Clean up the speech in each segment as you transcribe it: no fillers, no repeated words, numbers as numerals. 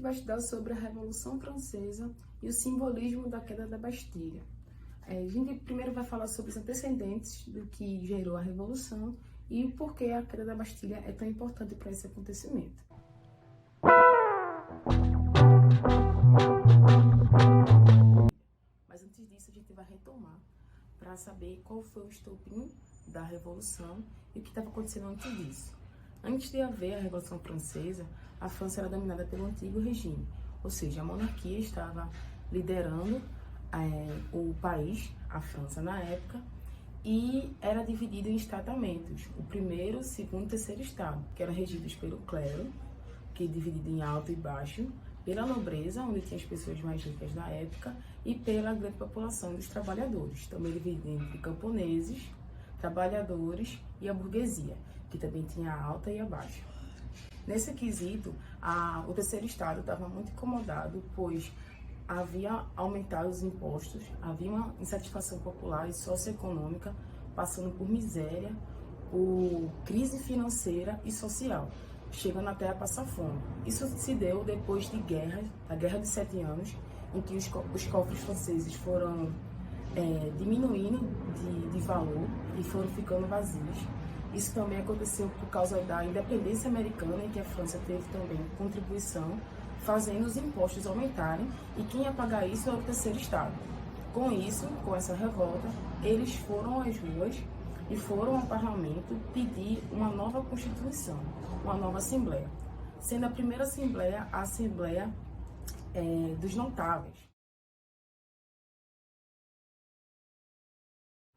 vai estudar sobre a Revolução Francesa e o simbolismo da queda da Bastilha. A gente primeiro vai falar sobre os antecedentes do que gerou a Revolução e o porquê a queda da Bastilha é tão importante para esse acontecimento. Mas antes disso, a gente vai retomar para saber qual foi o estopim da Revolução e o que estava acontecendo antes disso. Antes de haver a Revolução Francesa, a França era dominada pelo antigo regime, ou seja, a monarquia estava liderando o país, a França na época, e era dividido em estadamentos, o primeiro, segundo e terceiro estado, que eram regidos pelo clero, que é dividido em alto e baixo, pela nobreza, onde tinha as pessoas mais ricas da época, e pela grande população dos trabalhadores, também dividido entre camponeses, trabalhadores e a burguesia, que também tinha a alta e a baixa. Nesse quesito, o terceiro estado estava muito incomodado, pois havia aumentado os impostos, havia uma insatisfação popular e socioeconômica, passando por miséria, por crise financeira e social, chegando até a passar fome. Isso se deu depois de da Guerra de 7 Anos, em que os cofres franceses foram diminuindo de valor e foram ficando vazios. Isso também aconteceu por causa da independência americana, em que a França teve também contribuição, fazendo os impostos aumentarem, e quem ia pagar isso era o terceiro estado. Com isso, com essa revolta, eles foram às ruas e foram ao parlamento pedir uma nova constituição, uma nova assembleia, sendo a primeira assembleia a Assembleia dos Notáveis.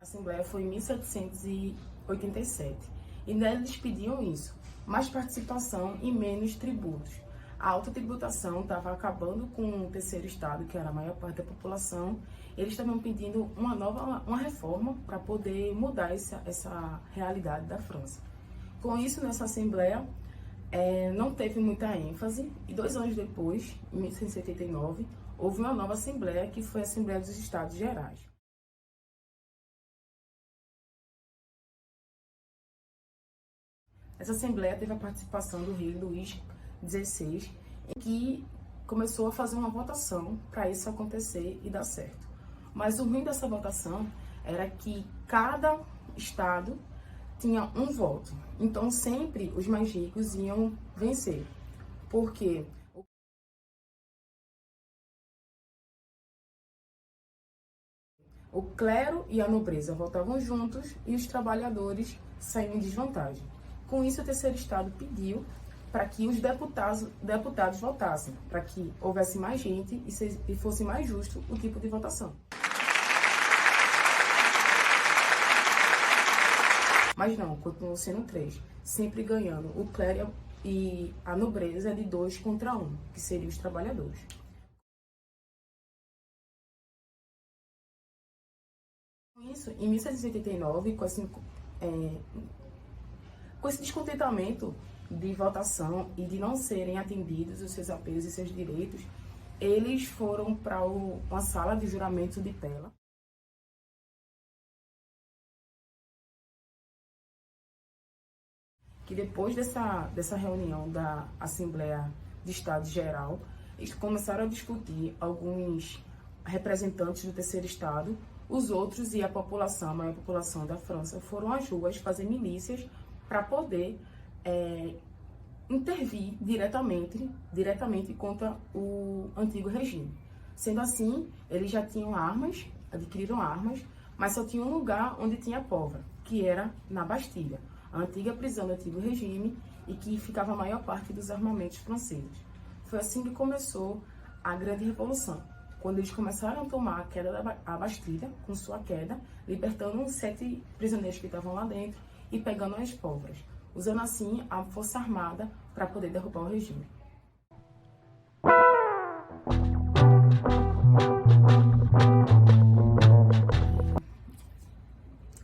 A Assembleia foi em 1787 e nela eles pediam isso, mais participação e menos tributos. A alta tributação estava acabando com o terceiro estado, que era a maior parte da população. Eles estavam pedindo uma reforma para poder mudar essa realidade da França. Com isso, nessa Assembleia, não teve muita ênfase e 2 anos depois, em 1879, houve uma nova Assembleia, que foi a Assembleia dos Estados Gerais. Essa Assembleia teve a participação do rei Luís XVI, em que começou a fazer uma votação para isso acontecer e dar certo. Mas o ruim dessa votação era que cada estado tinha um voto. Então sempre os mais ricos iam vencer. Porque o clero e a nobreza votavam juntos e os trabalhadores saíam em desvantagem. Com isso, o terceiro estado pediu para que os deputados votassem, para que houvesse mais gente e fosse mais justo o tipo de votação. Mas não, continuou sendo 3, sempre ganhando o clero e a nobreza de 2 contra 1, que seriam os trabalhadores. Com isso, em 1789, com esse descontentamento de votação e de não serem atendidos os seus apelos e seus direitos, eles foram para uma sala de juramento de Pella. Que depois dessa reunião da Assembleia de Estado Geral, eles começaram a discutir alguns representantes do terceiro estado, os outros e a população, a maior população da França, foram às ruas fazer milícias para poder intervir diretamente contra o antigo regime. Sendo assim, eles já tinham armas, adquiriram armas, mas só tinha um lugar onde tinha pólvora, que era na Bastilha, a antiga prisão do antigo regime, e que ficava a maior parte dos armamentos franceses. Foi assim que começou a Grande Revolução, quando eles começaram a tomar a queda da Bastilha, com sua queda, libertando 7 prisioneiros que estavam lá dentro e pegando as pólvoras, usando assim a força armada para poder derrubar o regime.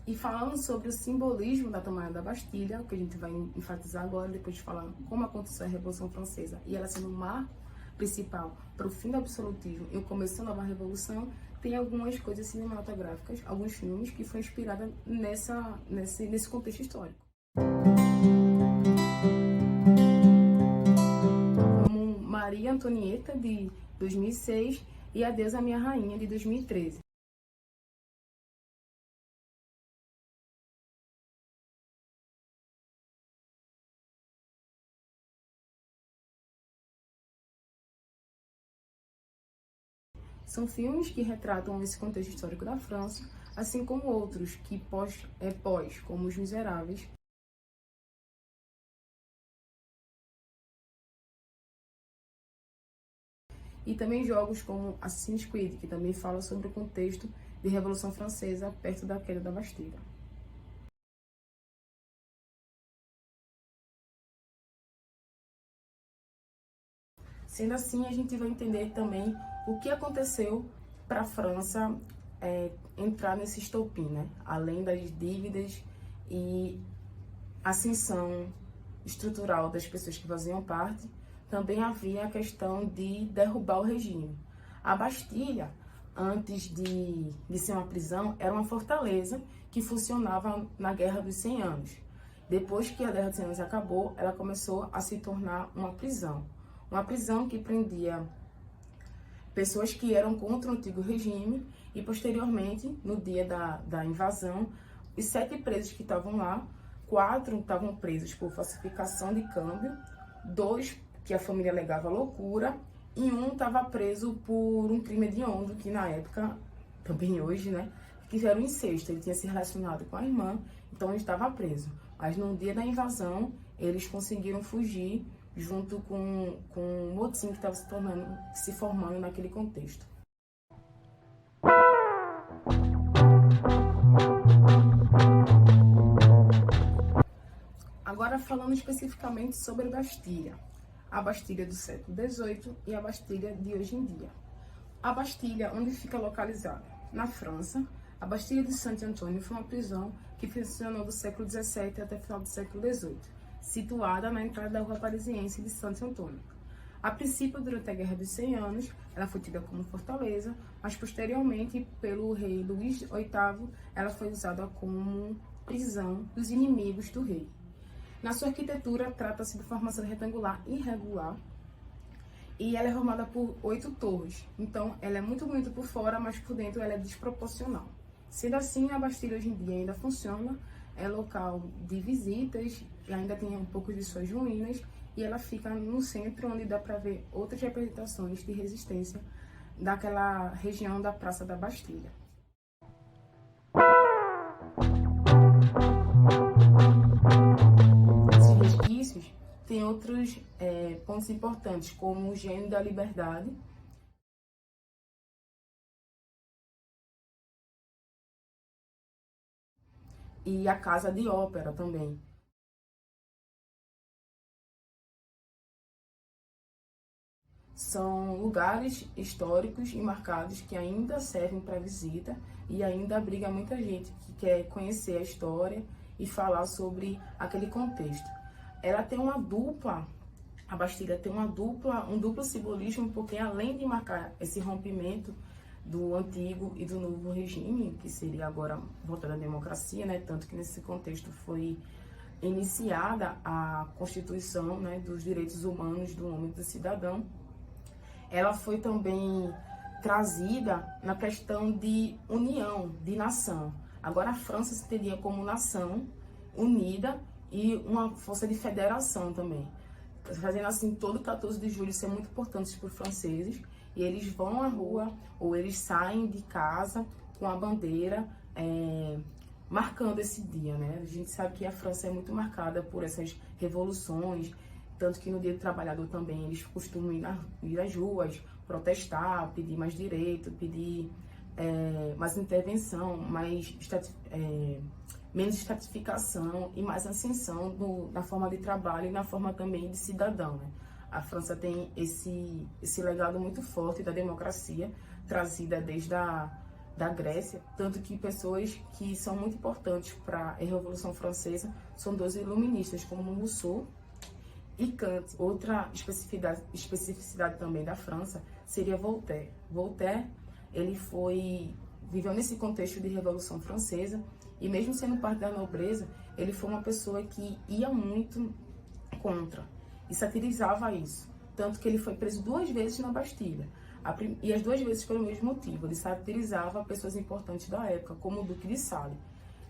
E falando sobre o simbolismo da tomada da Bastilha, o que a gente vai enfatizar agora, depois de falar como aconteceu a Revolução Francesa e ela sendo um marco principal para o fim do absolutismo e o começo da nova revolução, tem algumas coisas cinematográficas, alguns filmes que foram inspirados nesse contexto histórico. Como Maria Antonieta, de 2006, e Adeus a Minha Rainha, de 2013. São filmes que retratam esse contexto histórico da França, assim como outros que pós, como Os Miseráveis. E também jogos como Assassin's Creed, que também fala sobre o contexto de Revolução Francesa perto da queda da Bastilha. Sendo assim, a gente vai entender também o que aconteceu para a França entrar nesse estopim, né? Além das dívidas e ascensão estrutural das pessoas que faziam parte, também havia a questão de derrubar o regime. A Bastilha, antes de ser uma prisão, era uma fortaleza que funcionava na Guerra dos 100 Anos. Depois que a Guerra dos 100 Anos acabou, ela começou a se tornar uma prisão. Uma prisão que prendia pessoas que eram contra o antigo regime e, posteriormente, no dia da invasão, os 7 presos que estavam lá, 4 estavam presos por falsificação de câmbio, 2 que a família alegava loucura e 1 estava preso por um crime hediondo, que na época, também hoje, né, que era o incesto. Ele tinha se relacionado com a irmã, então ele estava preso. Mas no dia da invasão, eles conseguiram fugir junto com o motim que estava se formando naquele contexto. Agora falando especificamente sobre a Bastilha. A Bastilha do século XVIII e a Bastilha de hoje em dia. A Bastilha, onde fica localizada? Na França. A Bastilha de Saint-Antoine foi uma prisão que funcionou do século XVII até o final do século XVIII, situada na entrada da rua parisiense de Saint-Antoine. A princípio, durante a Guerra dos 100 Anos, ela foi tida como fortaleza, mas posteriormente, pelo rei Luís VIII, ela foi usada como prisão dos inimigos do rei. Na sua arquitetura, trata-se de formação retangular irregular e ela é formada por 8 torres. Então, ela é muito bonita por fora, mas por dentro ela é desproporcional. Sendo assim, a Bastilha hoje em dia ainda funciona, é local de visitas, e ainda tem um pouco de suas ruínas, e ela fica no centro, onde dá para ver outras representações de resistência daquela região da Praça da Bastilha. Esses resquícios têm outros pontos importantes, como o Gênio da Liberdade, e a Casa de Ópera também. São lugares históricos e marcados que ainda servem para visita e ainda abriga muita gente que quer conhecer a história e falar sobre aquele contexto. Ela tem a Bastilha tem um duplo simbolismo, porque além de marcar esse rompimento do antigo e do novo regime, que seria agora voltado à democracia, né? Tanto que nesse contexto foi iniciada a Constituição, né, dos direitos humanos do homem e do cidadão. Ela foi também trazida na questão de união, de nação. Agora a França se teria como nação unida e uma força de federação também. Fazendo assim, todo 14 de julho ser muito importante para os franceses, e eles vão à rua ou eles saem de casa com a bandeira marcando esse dia, né? A gente sabe que a França é muito marcada por essas revoluções, tanto que no Dia do Trabalhador também eles costumam ir às ruas, protestar, pedir mais direito, pedir mais intervenção, menos estratificação e mais ascensão na forma de trabalho e na forma também de cidadão, né? A França tem esse legado muito forte da democracia, trazida desde da Grécia, tanto que pessoas que são muito importantes para a Revolução Francesa são 2 iluministas, como Rousseau e Kant. Outra especificidade também da França seria Voltaire. Voltaire, ele viveu nesse contexto de Revolução Francesa, e mesmo sendo parte da nobreza, ele foi uma pessoa que ia muito contra e satirizava isso. tanto que ele foi preso 2 vezes na Bastilha. E as 2 vezes pelo mesmo motivo, ele satirizava pessoas importantes da época, como o Duque de Sales.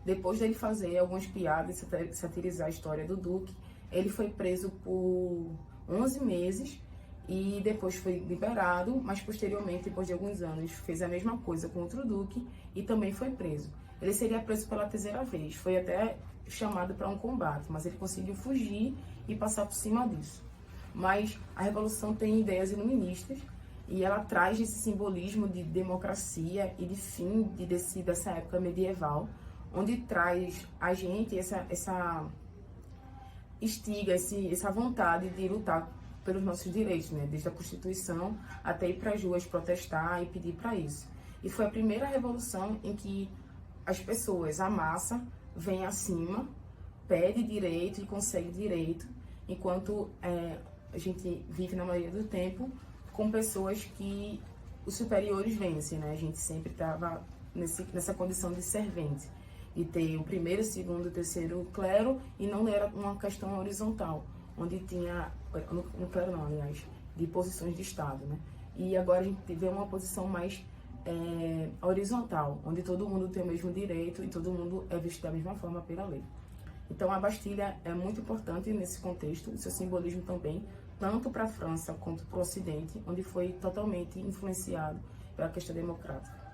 Depois dele fazer algumas piadas e satirizar a história do Duque, ele foi preso por 11 meses e depois foi liberado, mas posteriormente, depois de alguns anos, fez a mesma coisa contra o Duque e também foi preso. Ele seria preso pela 3ª vez, foi até chamado para um combate, mas ele conseguiu fugir e passar por cima disso. Mas a Revolução tem ideias iluministas e ela traz esse simbolismo de democracia e de fim dessa época medieval, onde traz a gente essa instiga, essa vontade de lutar pelos nossos direitos, né? Desde a Constituição até ir para as ruas protestar e pedir para isso. E foi a primeira revolução em que as pessoas, a massa, vem acima, pede direito e consegue direito, enquanto a gente vive, na maioria do tempo, com pessoas que os superiores vencem, né? A gente sempre estava nessa condição de servente, e ter o primeiro, segundo, terceiro clero, e não era uma questão horizontal, onde tinha, no clero não, aliás, de posições de Estado, né? E agora a gente vê uma posição mais horizontal, onde todo mundo tem o mesmo direito e todo mundo é visto da mesma forma pela lei. Então a Bastilha é muito importante nesse contexto, o seu simbolismo também, tanto para a França quanto para o Ocidente, onde foi totalmente influenciado pela questão democrática.